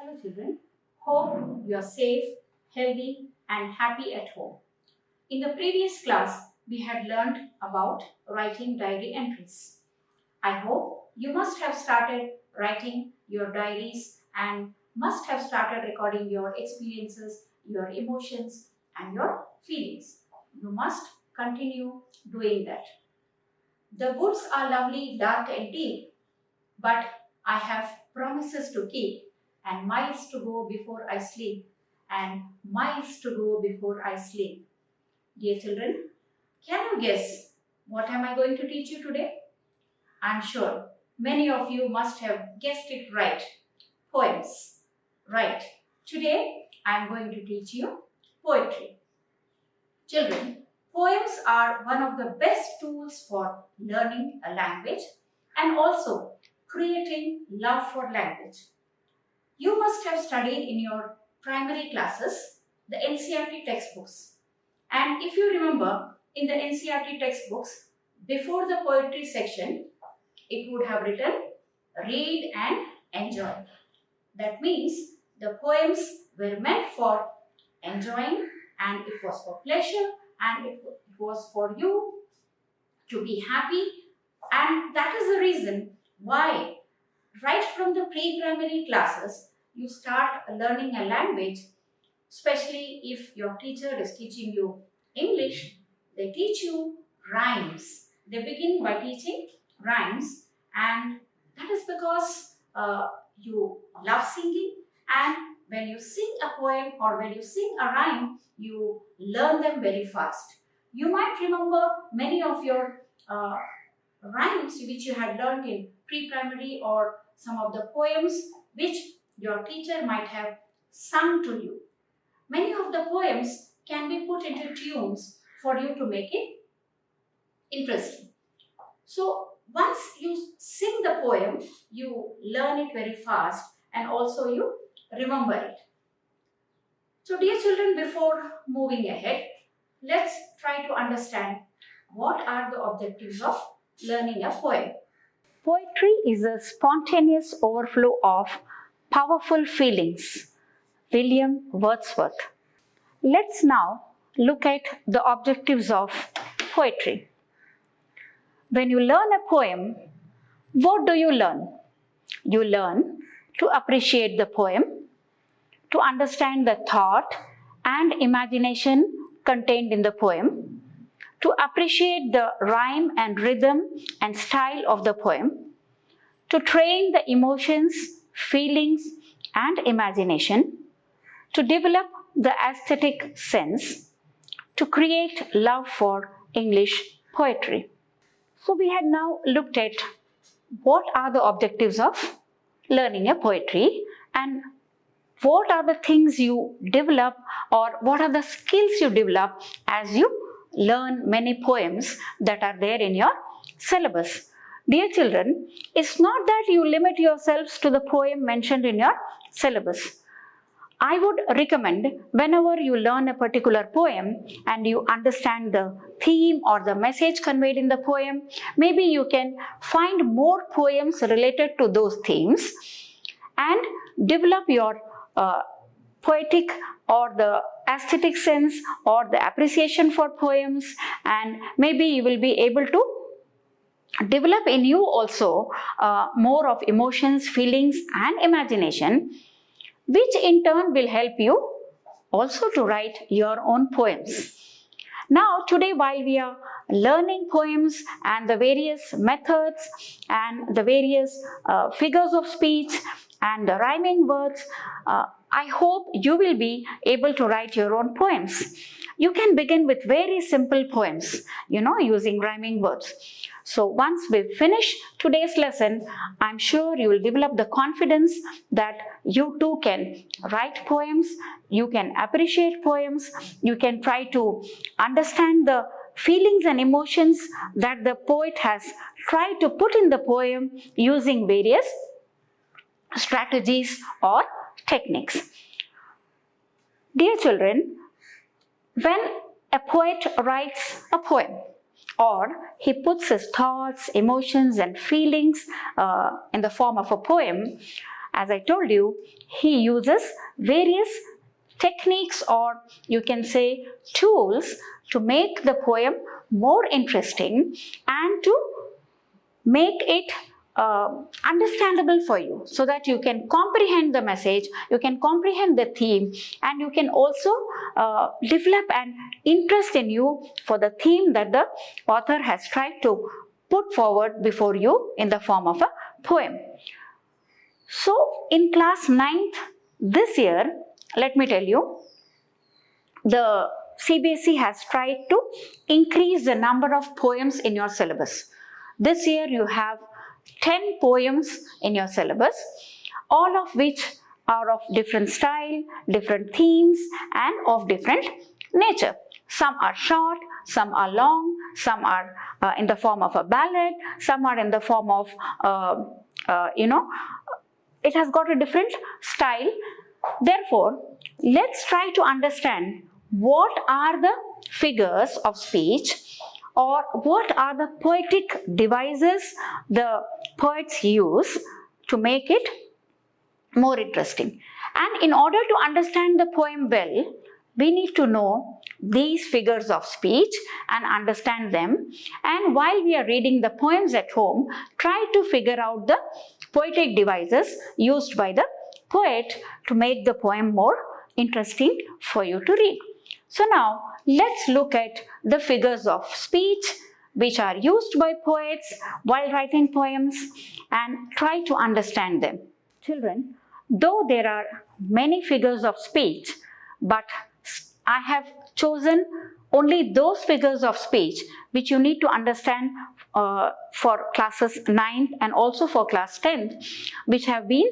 Hello children, hope you are safe, healthy and happy at home. In the previous class, we had learned about writing diary entries. I hope you must have started writing your diaries and must have started recording your experiences, your emotions and your feelings. You must continue doing that. The woods are lovely, dark and deep, but I have promises to keep and miles to go before I sleep and miles to go before I sleep. Dear children, can you guess what am I going to teach you today? I'm sure many of you must have guessed it right. Poems. Right. Today I'm going to teach you poetry. Children, poems are one of the best tools for learning a language and also creating love for language. You must have studied in your primary classes the NCERT textbooks. And if you remember, in the NCERT textbooks, before the poetry section, it would have written, read and enjoy. That means the poems were meant for enjoying and it was for pleasure and it was for you to be happy. And that is the reason why right from the pre-primary classes, you start learning a language, especially if your teacher is teaching you English, they teach you rhymes. They begin by teaching rhymes and that is because you love singing, and when you sing a poem or when you sing a rhyme, you learn them very fast. You might remember many of your rhymes which you had learned in pre-primary or some of the poems which your teacher might have sung to you. Many of the poems can be put into tunes for you to make it interesting. So once you sing the poem, you learn it very fast and also you remember it. So dear children, before moving ahead, let's try to understand what are the objectives of learning a poem. Poetry is a spontaneous overflow of powerful feelings. William Wordsworth. Let's now look at the objectives of poetry. When you learn a poem, what do you learn? You learn to appreciate the poem, to understand the thought and imagination contained in the poem, to appreciate the rhyme and rhythm and style of the poem, to train the emotions, feelings and imagination, to develop the aesthetic sense, to create love for English poetry. So we had now looked at what are the objectives of learning a poetry and what are the things you develop or what are the skills you develop as you learn many poems that are there in your syllabus. Dear children, it's not that you limit yourselves to the poem mentioned in your syllabus. I would recommend whenever you learn a particular poem and you understand the theme or the message conveyed in the poem, maybe you can find more poems related to those themes and develop your poetic or the aesthetic sense or the appreciation for poems, and maybe you will be able to develop in you also more of emotions, feelings and imagination, which in turn will help you also to write your own poems. Now today, while we are learning poems and the various methods and the various figures of speech and the rhyming words, I hope you will be able to write your own poems. You can begin with very simple poems, using rhyming words. So once we finish today's lesson, I'm sure you will develop the confidence that you too can write poems, you can appreciate poems, you can try to understand the feelings and emotions that the poet has tried to put in the poem using various strategies or techniques. Dear children, when a poet writes a poem, or he puts his thoughts, emotions and feelings in the form of a poem, as I told you, he uses various techniques, or you can say tools, to make the poem more interesting and to make it understandable for you, so that you can comprehend the message, you can comprehend the theme, and you can also develop an interest in you for the theme that the author has tried to put forward before you in the form of a poem. So in class 9th this year, let me tell you, the CBSE has tried to increase the number of poems in your syllabus. This year you have 10 poems in your syllabus, all of which are of different style, different themes, and of different nature. Some are short, some are long, some are in the form of a ballad, some are in the form of, it has got a different style. Therefore, let's try to understand what are the figures of speech, or what are the poetic devices the poets use to make it more interesting. And in order to understand the poem well, we need to know these figures of speech and understand them. And while we are reading the poems at home, try to figure out the poetic devices used by the poet to make the poem more interesting for you to read. So now let's look at the figures of speech which are used by poets while writing poems and try to understand them. Children, though there are many figures of speech, but I have chosen only those figures of speech which you need to understand for classes 9th and also for class 10th, which have been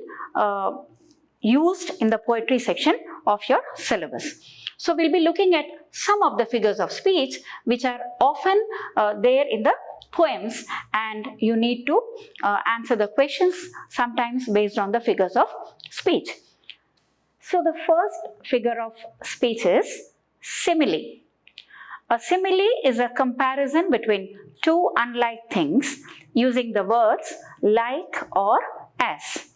used in the poetry section of your syllabus. So we'll be looking at some of the figures of speech which are often there in the poems, and you need to answer the questions sometimes based on the figures of speech. So the first figure of speech is simile. A simile is a comparison between two unlike things using the words like or as.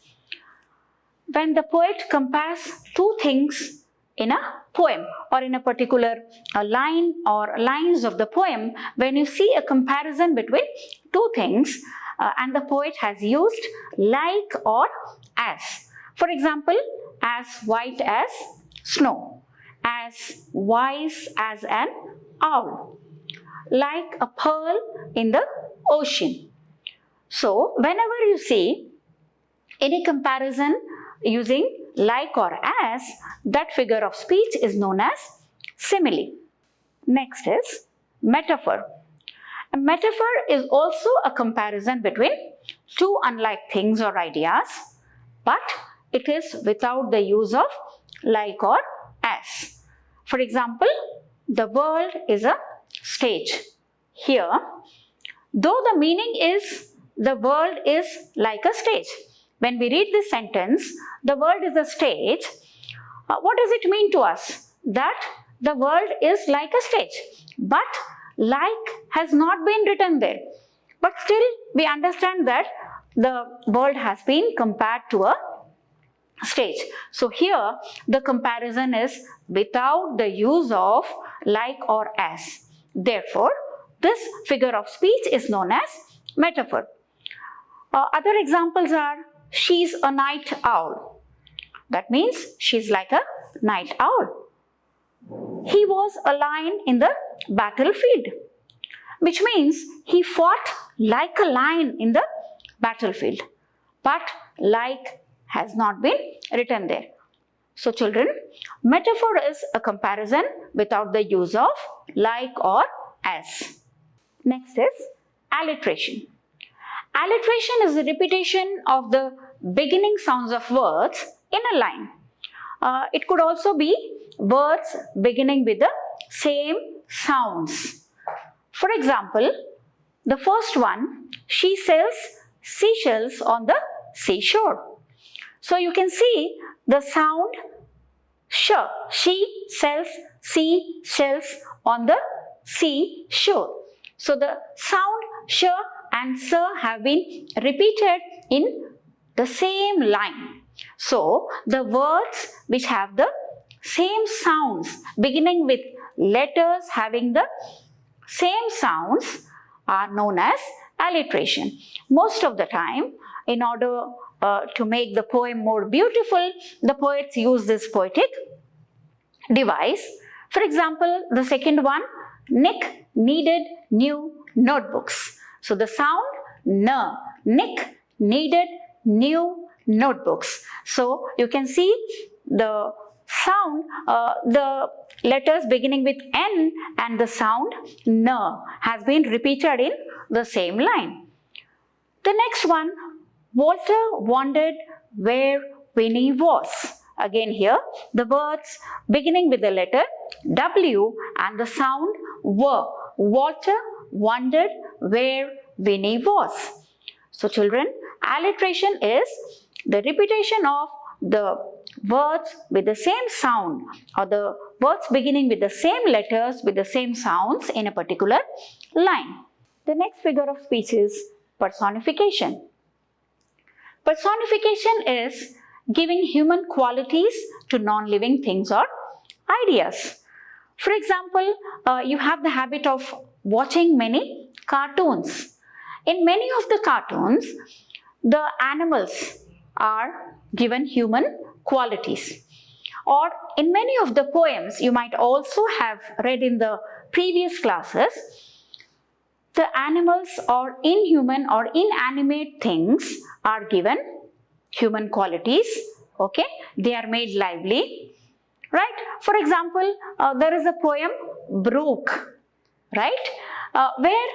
When the poet compares two things in a poem or in a particular line or lines of the poem, when you see a comparison between two things and the poet has used like or as. For example, as white as snow, as wise as an owl, like a pearl in the ocean. So whenever you see any comparison using like or as, that figure of speech is known as simile. Next is metaphor. A metaphor is also a comparison between two unlike things or ideas, but it is without the use of like or as. For example, the world is a stage. Here, though the meaning is the world is like a stage. When we read this sentence, the world is a stage, what does it mean to us? That the world is like a stage, but like has not been written there. But still we understand that the world has been compared to a stage. So here the comparison is without the use of like or as. Therefore, this figure of speech is known as metaphor. Other examples are, she's a night owl. That means she's like a night owl. He was a lion in the battlefield, which means he fought like a lion in the battlefield, but like has not been written there. So children, metaphor is a comparison without the use of like or as. Next is alliteration. Alliteration is the repetition of the beginning sounds of words in a line. It could also be words beginning with the same sounds. For example, the first one, she sells seashells on the seashore. So you can see the sound sh. She sells seashells on the seashore. So the sound sh and s have been repeated in the same line. So, the words which have the same sounds beginning with letters having the same sounds are known as alliteration. Most of the time, in order to make the poem more beautiful, the poets use this poetic device. For example, the second one, Nick needed new notebooks. So the sound N, Nick needed new notebooks. So you can see the sound, the letters beginning with N and the sound N has been repeated in the same line. The next one, Walter wondered where Winnie was. Again here, the words beginning with the letter W and the sound W. Walter wondered where Winnie was. So children, alliteration is the repetition of the words with the same sound or the words beginning with the same letters with the same sounds in a particular line. The next figure of speech is personification. Personification is giving human qualities to non-living things or ideas. For example, you have the habit of watching many cartoons. In many of the cartoons, the animals are given human qualities. Or in many of the poems, you might also have read in the previous classes, the animals or inhuman or inanimate things are given human qualities. Okay, they are made lively, right? For example, there is a poem Brook, right, where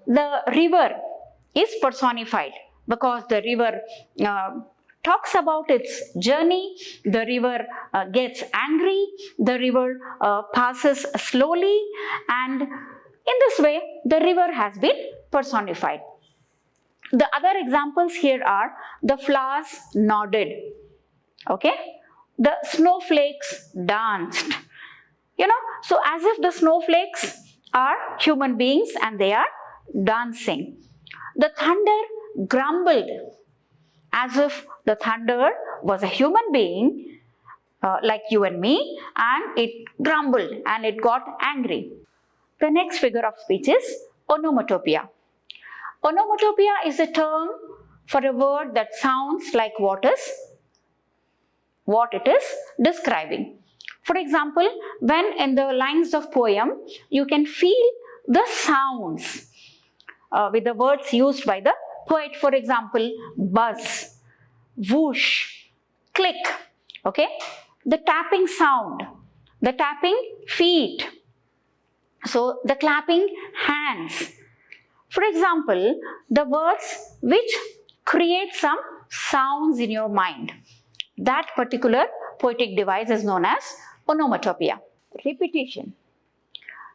the river is personified because the river talks about its journey, the river gets angry, the river passes slowly, and in this way the river has been personified. The other examples here are the flowers nodded, okay, the snowflakes danced, so as if the snowflakes are human beings and they are dancing. The thunder grumbled, as if the thunder was a human being like you and me, and it grumbled and it got angry. The next figure of speech is onomatopoeia. Onomatopoeia is a term for a word that sounds like what it is describing. For example, when in the lines of poem, you can feel the sounds with the words used by the poet. For example, buzz, whoosh, click, okay, the tapping sound, the tapping feet, so the clapping hands. For example, the words which create some sounds in your mind, that particular poetic device is known as onomatopoeia. Repetition.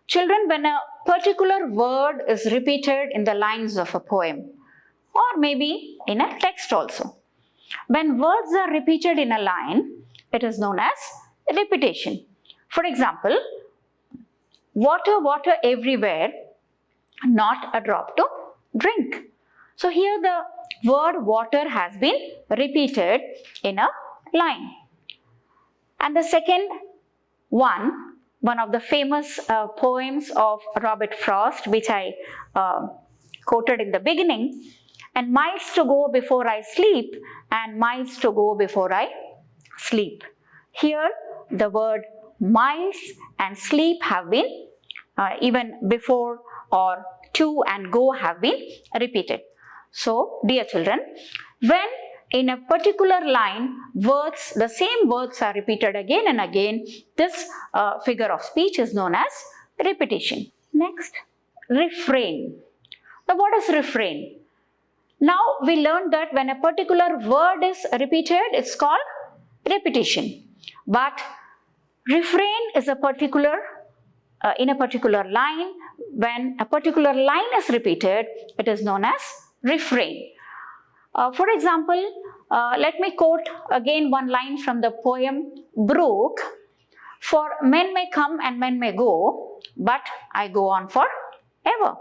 Children, when a particular word is repeated in the lines of a poem or maybe in a text also, when words are repeated in a line, it is known as repetition. For example, water, water everywhere, not a drop to drink. So here the word water has been repeated in a line. And the second one of the famous poems of Robert Frost, which I quoted in the beginning, and miles to go before I sleep, and miles to go before I sleep. Here the word miles and sleep have been even before or to and go have been repeated. So, dear children, when in a particular line, the same words are repeated again and again, this figure of speech is known as repetition. Next, refrain. Now, what is refrain? Now, we learned that when a particular word is repeated, it's called repetition. But refrain is a particular, in a particular line, when a particular line is repeated, it is known as refrain. For example, let me quote again one line from the poem Brook. For men may come and men may go, but I go on forever.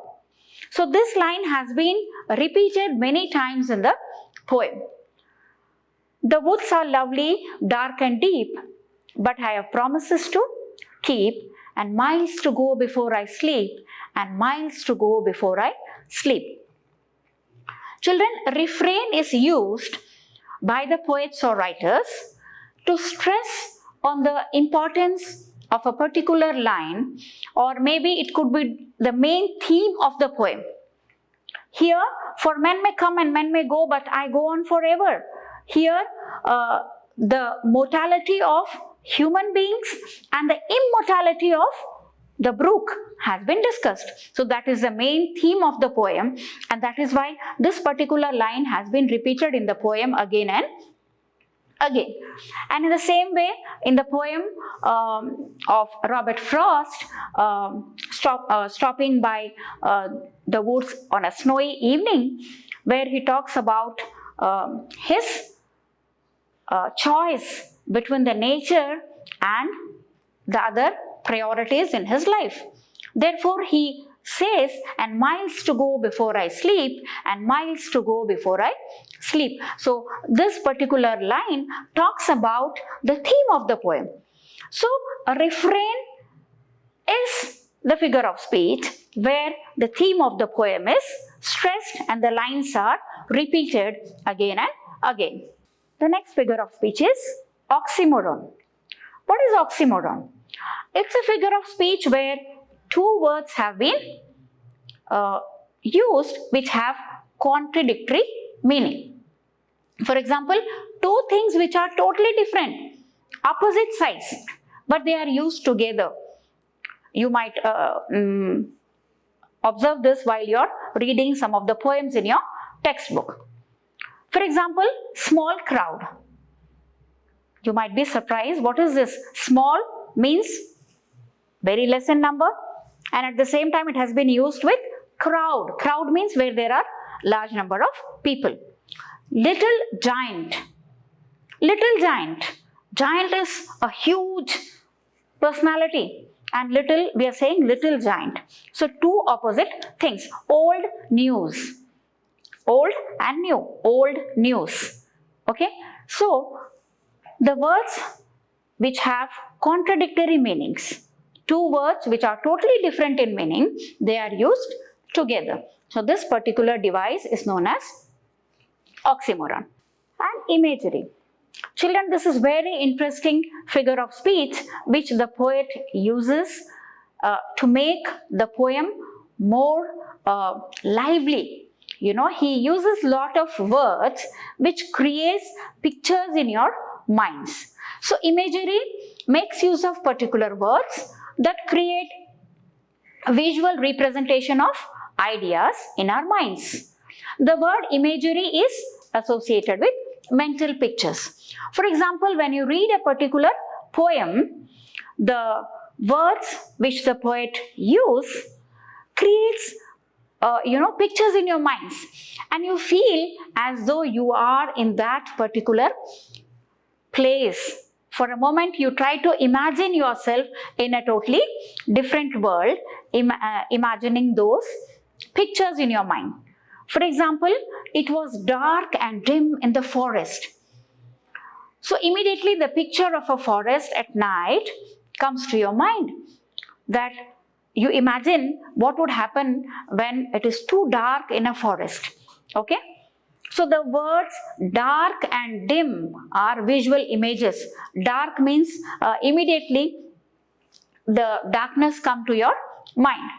So this line has been repeated many times in the poem. The woods are lovely, dark and deep, but I have promises to keep, and miles to go before I sleep, and miles to go before I sleep. Children, refrain is used by the poets or writers to stress on the importance of a particular line, or maybe it could be the main theme of the poem. Here, for men may come and men may go, but I go on forever. Here, the mortality of human beings and the immortality of the brook has been discussed. So that is the main theme of the poem, and that is why this particular line has been repeated in the poem again and again. And in the same way, in the poem of Robert Frost, stopping by the woods on a snowy evening, where he talks about his choice between the nature and the other priorities in his life. Therefore, he says, and miles to go before I sleep, and miles to go before I sleep. So, this particular line talks about the theme of the poem. So, a refrain is the figure of speech where the theme of the poem is stressed and the lines are repeated again and again. The next figure of speech is oxymoron. What is oxymoron? It's a figure of speech where two words have been used which have contradictory meaning. For example, two things which are totally different, opposite sides, but they are used together. You might observe this while you are reading some of the poems in your textbook. For example, small crowd. You might be surprised, what is this? Small means very less in number, and at the same time it has been used with crowd. Crowd means where there are large number of people. Little giant. Little giant. Giant is a huge personality, and little, we are saying little giant. So two opposite things. Old news. Old and new. Old news. Okay. So the words which have contradictory meanings, two words which are totally different in meaning, they are used together. So this particular device is known as oxymoron. And imagery. Children, this is very interesting figure of speech which the poet uses to make the poem more lively. You know, he uses lot of words which creates pictures in your minds. So imagery makes use of particular words that create a visual representation of ideas in our minds. The word imagery is associated with mental pictures. For example, when you read a particular poem, the words which the poet uses creates pictures in your minds, and you feel as though you are in that particular place. For a moment, you try to imagine yourself in a totally different world, imagining those pictures in your mind. For example, it was dark and dim in the forest. So immediately the picture of a forest at night comes to your mind, that you imagine what would happen when it is too dark in a forest. Okay. So the words dark and dim are visual images. Dark means immediately the darkness comes to your mind.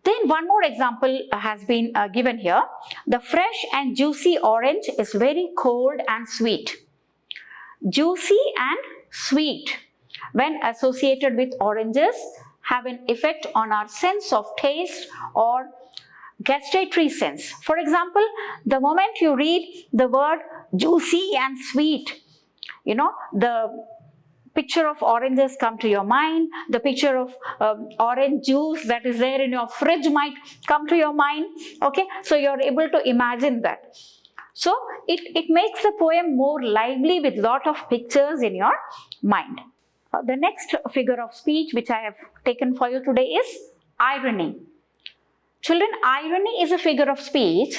Then one more example has been given here. The fresh and juicy orange is very cold and sweet. Juicy and sweet, when associated with oranges, have an effect on our sense of taste or gustatory sense. For example, the moment you read the word juicy and sweet, you know, the picture of oranges come to your mind, the picture of orange juice that is there in your fridge might come to your mind. Okay, so you're able to imagine that. So it makes the poem more lively with lot of pictures in your mind. The next figure of speech which I have taken for you today is irony. Children, irony is a figure of speech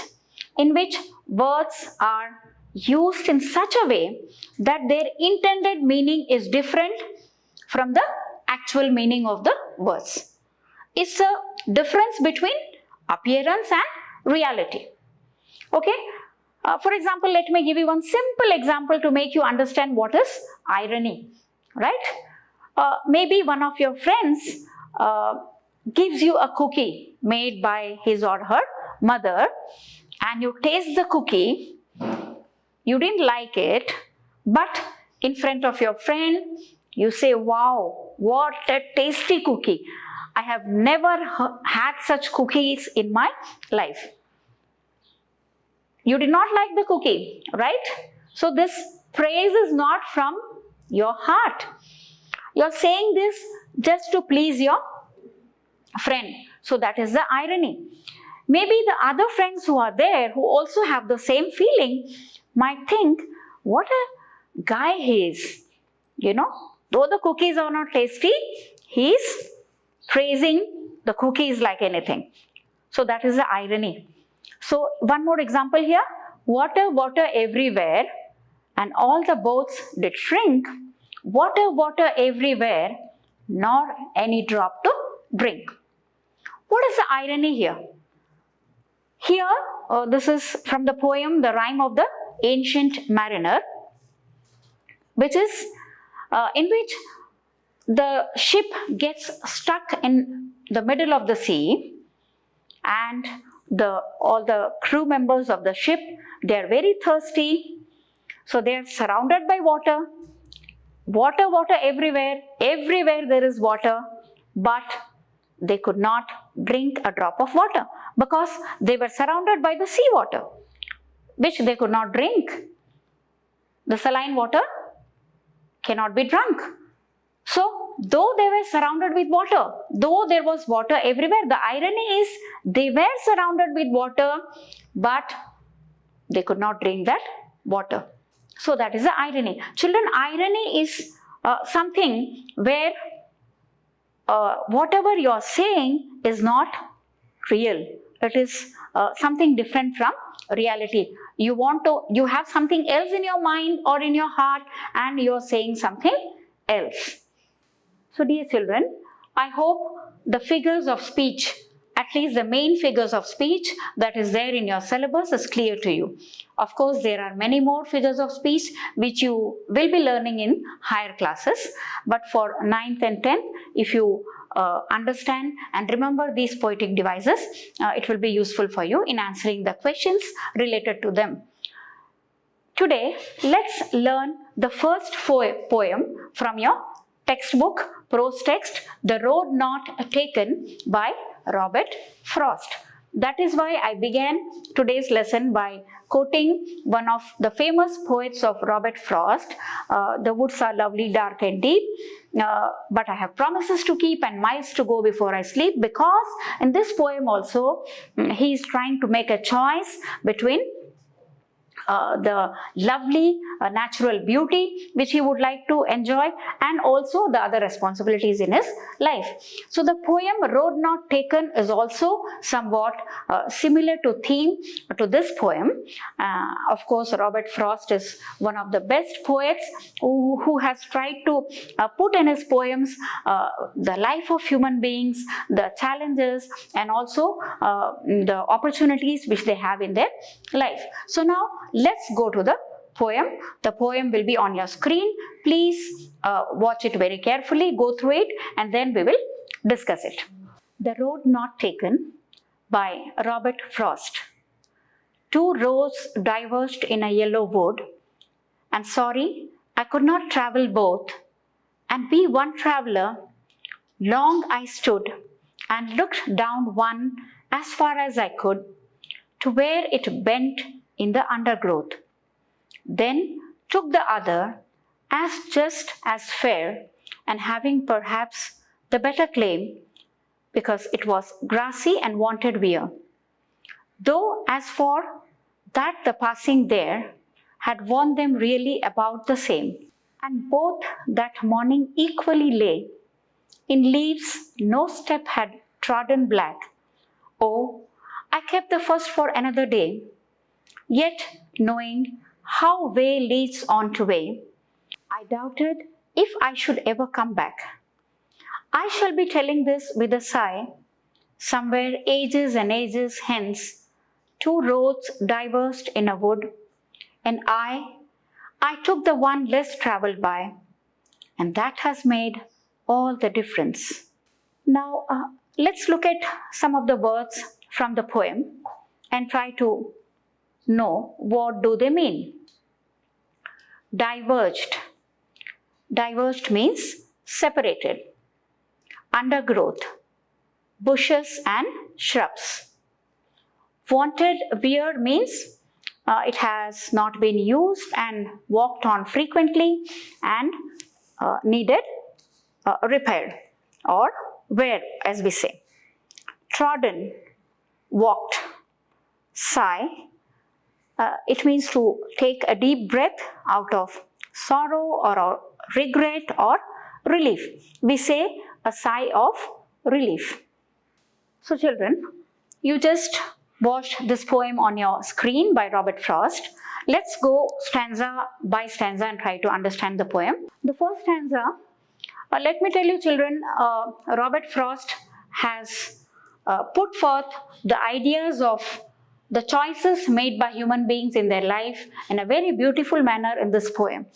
in which words are used in such a way that their intended meaning is different from the actual meaning of the words. It's a difference between appearance and reality. Okay? For example, let me give you one simple example to make you understand what is irony. Right? Maybe one of your friends gives you a cookie made by his or her mother, and you taste the cookie, you didn't like it, but in front of your friend, you say, wow, what a tasty cookie. I have never had such cookies in my life. You did not like the cookie, right? So this praise is not from your heart. You're saying this just to please your friend. So that is the irony. Maybe the other friends who are there, who also have the same feeling, might think, what a guy he is. You know, though the cookies are not tasty, he is praising the cookies like anything. So that is the irony. So one more example here. Water, water everywhere, and all the boats did shrink. Water, water everywhere, nor any drop to drink. What is the irony here? Here, this is from the poem, The Rime of the Ancient Mariner, which is in which the ship gets stuck in the middle of the sea, and all the crew members of the ship, they are very thirsty, so they are surrounded by water. Water, water everywhere, everywhere there is water, but they could not drink a drop of water because they were surrounded by the sea water, which they could not drink. The saline water cannot be drunk. So, though they were surrounded with water, though there was water everywhere, the irony is they were surrounded with water, but they could not drink that water. So, that is the irony. Children, irony is something where whatever you are saying is not real. It is something different from reality. You have something else in your mind or in your heart, and you are saying something else. So dear children, I hope the figures of speech, at least the main figures of speech that is there in your syllabus, is clear to you. Of course, there are many more figures of speech which you will be learning in higher classes. But for 9th and 10th, if you understand and remember these poetic devices, it will be useful for you in answering the questions related to them. Today, let's learn the first poem from your textbook, prose text, The Road Not Taken by Robert Frost. That is why I began today's lesson by quoting one of the famous poets of Robert Frost, "The woods are lovely, dark and deep, but I have promises to keep and miles to go before I sleep," because in this poem also he is trying to make a choice between the lovely natural beauty which he would like to enjoy, and also the other responsibilities in his life. So the poem Road Not Taken is also somewhat similar to theme to this poem. Of course, Robert Frost is one of the best poets who has tried to put in his poems the life of human beings, the challenges, and also the opportunities which they have in their life. So now let's go to the poem. The poem will be on your screen. Please watch it very carefully, go through it, and then we will discuss it. The Road Not Taken by Robert Frost. Two roads diverged in a yellow wood, and sorry, I could not travel both, and be one traveler. Long I stood and looked down one as far as I could, to where it bent in the undergrowth. Then took the other, as just as fair, and having perhaps the better claim, because it was grassy and wanted wear. Though as for that the passing there had worn them really about the same, and both that morning equally lay in leaves no step had trodden black. Oh, I kept the first for another day, yet knowing how way leads on to way. I doubted if I should ever come back. I shall be telling this with a sigh, somewhere ages and ages hence, two roads diverged in a wood, and I took the one less travelled by, and that has made all the difference. Now, let's look at some of the words from the poem and try to know what do they mean. Diverged. Diverged means separated. Undergrowth. Bushes and shrubs. Wanted wear means it has not been used and walked on frequently and needed repair or wear, as we say. Trodden, walked. Sigh, it means to take a deep breath out of sorrow or regret or relief. We say a sigh of relief. So children, you just watched this poem on your screen by Robert Frost. Let's go stanza by stanza and try to understand the poem. The first stanza, let me tell you children, Robert Frost has put forth the ideas of the choices made by human beings in their life in a very beautiful manner in this poem.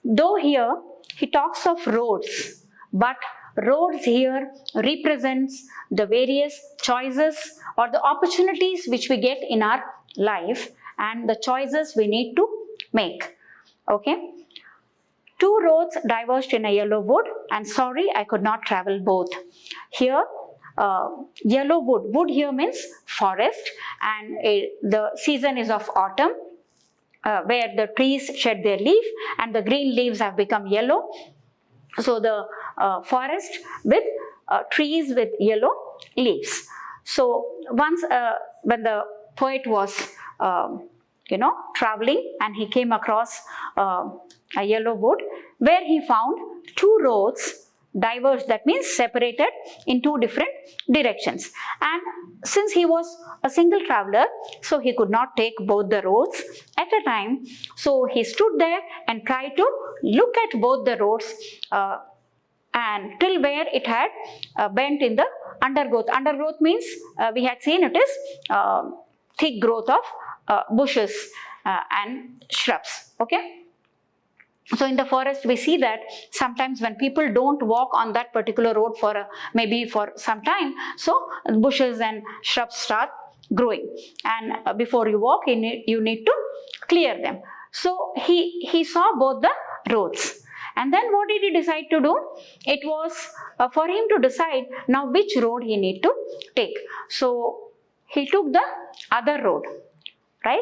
Though here he talks of roads, but roads here represents the various choices or the opportunities which we get in our life and the choices we need to make. Okay. Two roads diverged in a yellow wood, and sorry I could not travel both. Here yellow wood. Wood here means forest, and the season is of autumn, where the trees shed their leaf and the green leaves have become yellow. So the forest with trees with yellow leaves. So once when the poet was traveling, and he came across a yellow wood where he found two roads diverged, that means separated in two different directions. And since he was a single traveler, so he could not take both the roads at a time. So he stood there and tried to look at both the roads and till where it had bent in the undergrowth. Undergrowth means we had seen it is thick growth of bushes and shrubs. Okay. So in the forest we see that sometimes when people don't walk on that particular road for maybe for some time, so bushes and shrubs start growing, and before you walk you need to clear them. So he saw both the roads, and then what did he decide to do? It was for him to decide now which road he need to take. So he took the other road, right?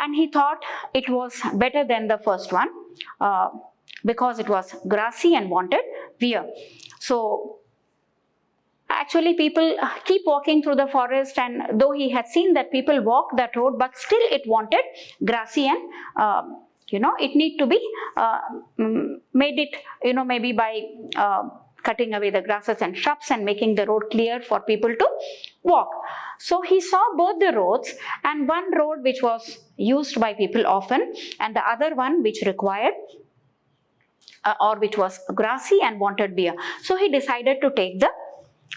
And he thought it was better than the first one because it was grassy and wanted wear. So actually people keep walking through the forest, and though he had seen that people walk that road, but still it wanted grassy and it need to be made it maybe by cutting away the grasses and shrubs and making the road clear for people to walk. So he saw both the roads, and one road which was used by people often, and the other one which required or which was grassy and wanted wear. So he decided to take the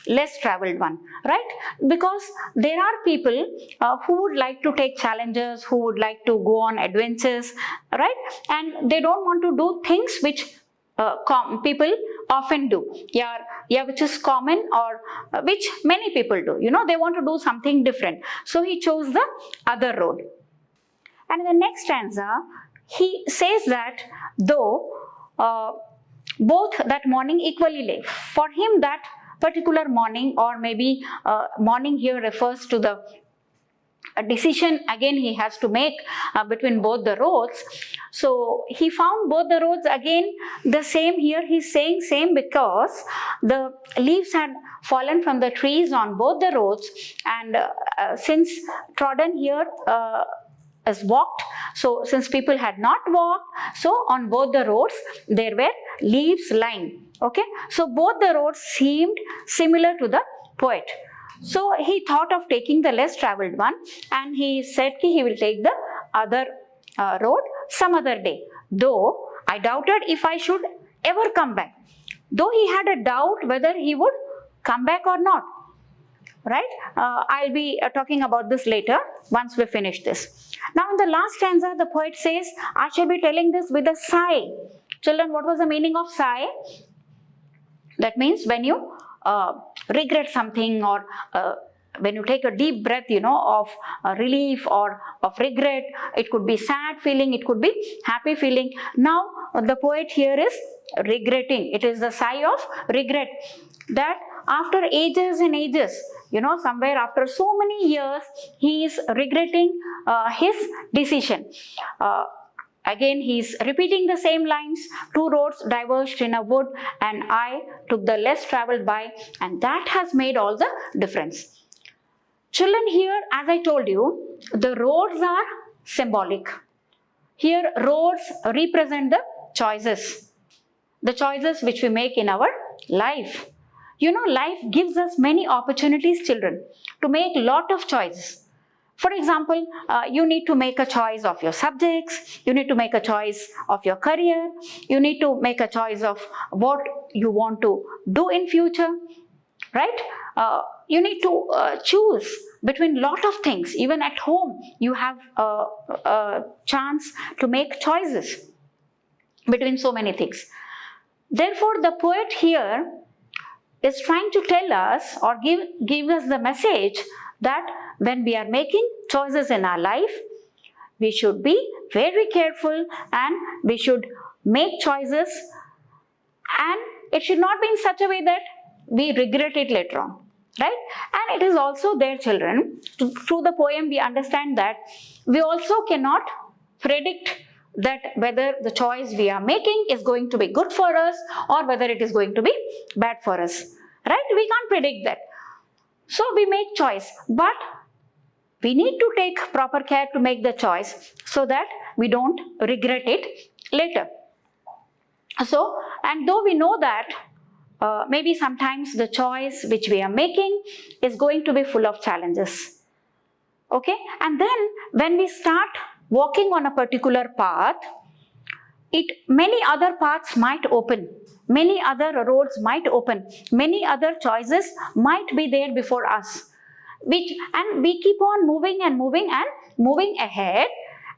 less traveled one, right? Because there are people who would like to take challenges, who would like to go on adventures, right? And they don't want to do things which people often do, which is common or which many people do. They want to do something different. So he chose the other road. And in the next stanza, he says that though both that morning equally late, for him that particular morning, or maybe morning here refers to the decision again he has to make between both the roads. So he found both the roads again the same. Here he's saying same because the leaves had fallen from the trees on both the roads, and since trodden here is walked, so since people had not walked, so on both the roads there were leaves lying. Okay, so both the roads seemed similar to the poet. So he thought of taking the less travelled one, and he said he will take the other road some other day. Though I doubted if I should ever come back. Though he had a doubt whether he would come back or not. Right? I'll be talking about this later once we finish this. Now in the last stanza, the poet says, I shall be telling this with a sigh. Children, what was the meaning of sigh? That means when you regret something, or when you take a deep breath, of relief or of regret. It could be sad feeling, it could be happy feeling. Now the poet here is regretting. It is the sigh of regret, that after ages and ages, somewhere after so many years, he is regretting his decision. Again, he is repeating the same lines. Two roads diverged in a wood, and I took the less travelled by, and that has made all the difference. Children, here, as I told you, the roads are symbolic. Here, roads represent the choices which we make in our life. Life gives us many opportunities, children, to make lot of choices. For example, you need to make a choice of your subjects, you need to make a choice of your career, you need to make a choice of what you want to do in future, right? You need to choose between lot of things. Even at home, you have a chance to make choices between so many things. Therefore, the poet here is trying to tell us, or give us the message, that when we are making choices in our life, we should be very careful, and we should make choices, and it should not be in such a way that we regret it later on, right? And it is also there, children, through the poem we understand that we also cannot predict that whether the choice we are making is going to be good for us or whether it is going to be bad for us, right? We can't predict that. So we make choice, but we need to take proper care to make the choice so that we don't regret it later. So, and though we know that maybe sometimes the choice which we are making is going to be full of challenges, okay? And then when we start walking on a particular path, many other paths might open, many other roads might open, many other choices might be there before us, and we keep on moving and moving and moving ahead,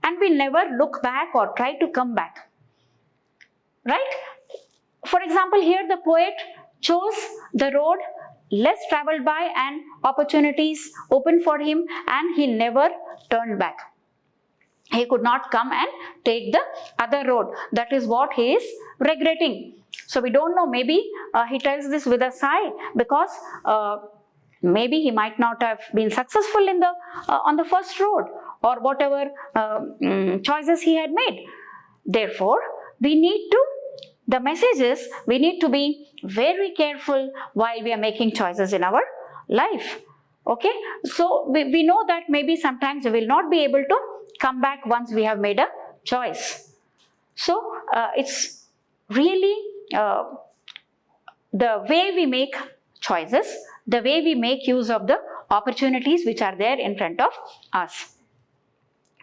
and we never look back or try to come back, right? For example, here the poet chose the road less travelled by and opportunities open for him, and he never turned back. He could not come and take the other road. That is what he is regretting. So we don't know, maybe he tells this with a sigh, because maybe he might not have been successful in on the first road, or whatever choices he had made. Therefore, we need to be very careful while we are making choices in our life. Okay, so we know that maybe sometimes we will not be able to come back once we have made a choice. So it's really the way we make choices, the way we make use of the opportunities which are there in front of us.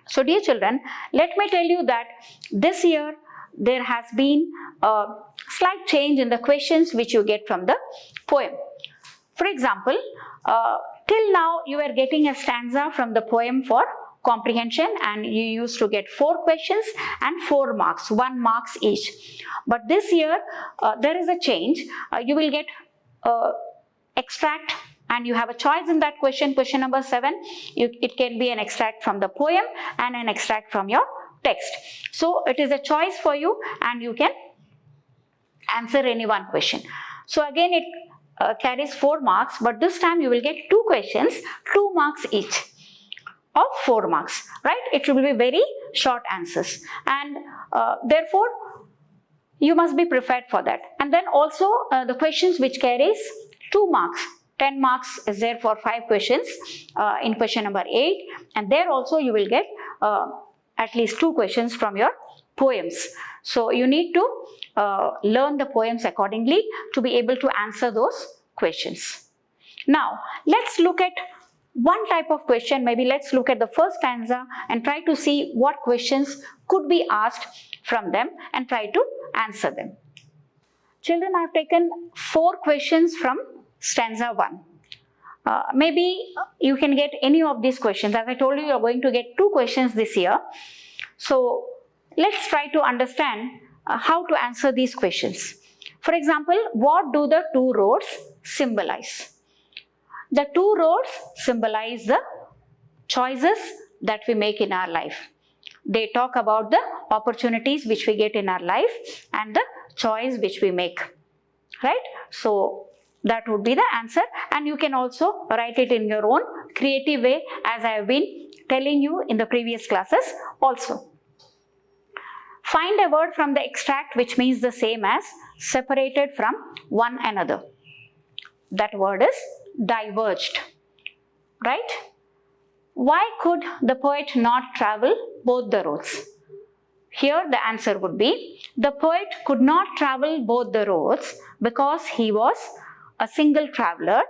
So dear children, let me tell you that this year there has been a slight change in the questions which you get from the poem. For example, till now you were getting a stanza from the poem for comprehension, and you used to get 4 questions and 4 marks, 1 marks each. But this year there is a change. You will get extract, and you have a choice in that question number 7. It can be an extract from the poem and an extract from your text. So it is a choice for you, and you can answer any one question. So again, it carries 4 marks, but this time you will get 2 questions, 2 marks each of 4 marks, right? It will be very short answers, and therefore you must be prepared for that. And then also the questions which carries 2 marks, 10 marks is there for 5 questions in question number 8, and there also you will get at least 2 questions from your poems. So you need to learn the poems accordingly to be able to answer those questions. Now let's look at one type of question, maybe let's look at the first stanza and try to see what questions could be asked from them and try to answer them. Children, I have taken 4 questions from stanza 1. Maybe you can get any of these questions. As I told you, you are going to get 2 questions this year. So let's try to understand how to answer these questions. For example, what do the 2 roads symbolize? The 2 roads symbolize the choices that we make in our life. They talk about the opportunities which we get in our life and the choice which we make, right? So that would be the answer, and you can also write it in your own creative way, as I have been telling you in the previous classes also. Find a word from the extract which means the same as separated from one another. That word is diverged, right? Why could the poet not travel both the roads? Here the answer would be, the poet could not travel both the roads because he was a single traveler,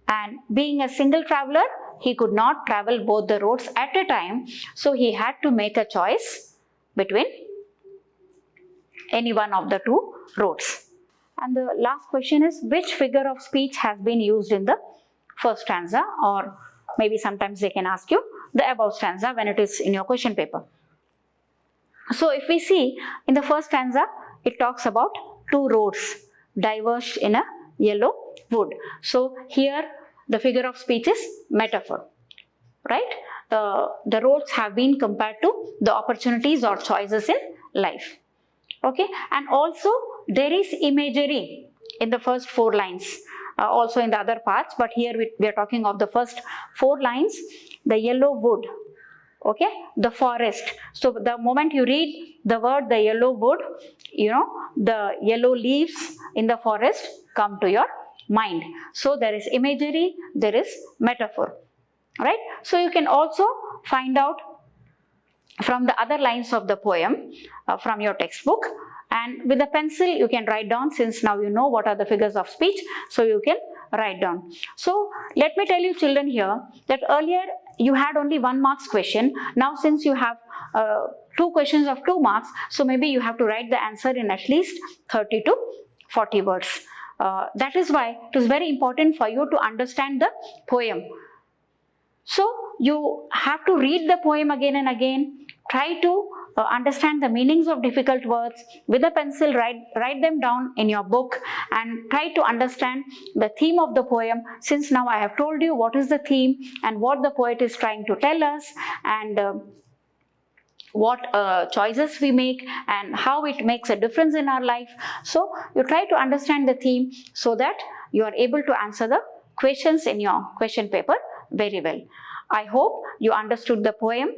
and being a single traveler, he could not travel both the roads at a time, so he had to make a choice between any one of the 2 roads. And the last question is, which figure of speech has been used in the first stanza, or maybe sometimes they can ask you the above stanza when it is in your question paper. So if we see in the first stanza, it talks about 2 roads diverged in a yellow wood. So here the figure of speech is metaphor, right? The roads have been compared to the opportunities or choices in life. Okay, and also there is imagery in the first 4 lines, also in the other parts, but here we are talking of the first 4 lines. The yellow wood, okay, the forest. So the moment you read the word the yellow wood, you know, the yellow leaves in the forest come to your mind. So there is imagery, there is metaphor, right? So you can also find out from the other lines of the poem from your textbook, and with a pencil you can write down, since now you know what are the figures of speech, so you can write down. So let me tell you children here that earlier you had only 1 marks question. Now since you have 2 questions of 2 marks, so maybe you have to write the answer in at least 30 to 40 words. That is why it is very important for you to understand the poem. So you have to read the poem again and again, try to understand the meanings of difficult words. With a pencil, write them down in your book and try to understand the theme of the poem, since now I have told you what is the theme and what the poet is trying to tell us, and what choices we make and how it makes a difference in our life. So you try to understand the theme so that you are able to answer the questions in your question paper very well. I hope you understood the poem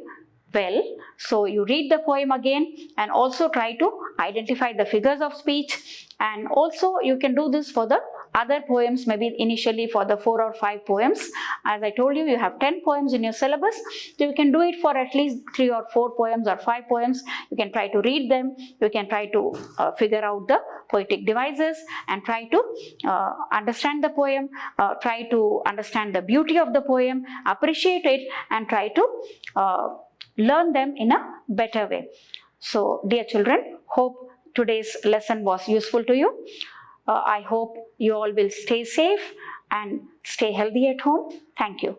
well. So you read the poem again and also try to identify the figures of speech, and also you can do this for the other poems, maybe initially for the 4 or 5 poems. As I told you, you have 10 poems in your syllabus, so you can do it for at least 3 or 4 poems or 5 poems. You can try to read them, you can try to figure out the poetic devices and try to understand the poem, try to understand the beauty of the poem, appreciate it, and try to learn them in a better way. So dear children, hope today's lesson was useful to you. I hope you all will stay safe and stay healthy at home. Thank you.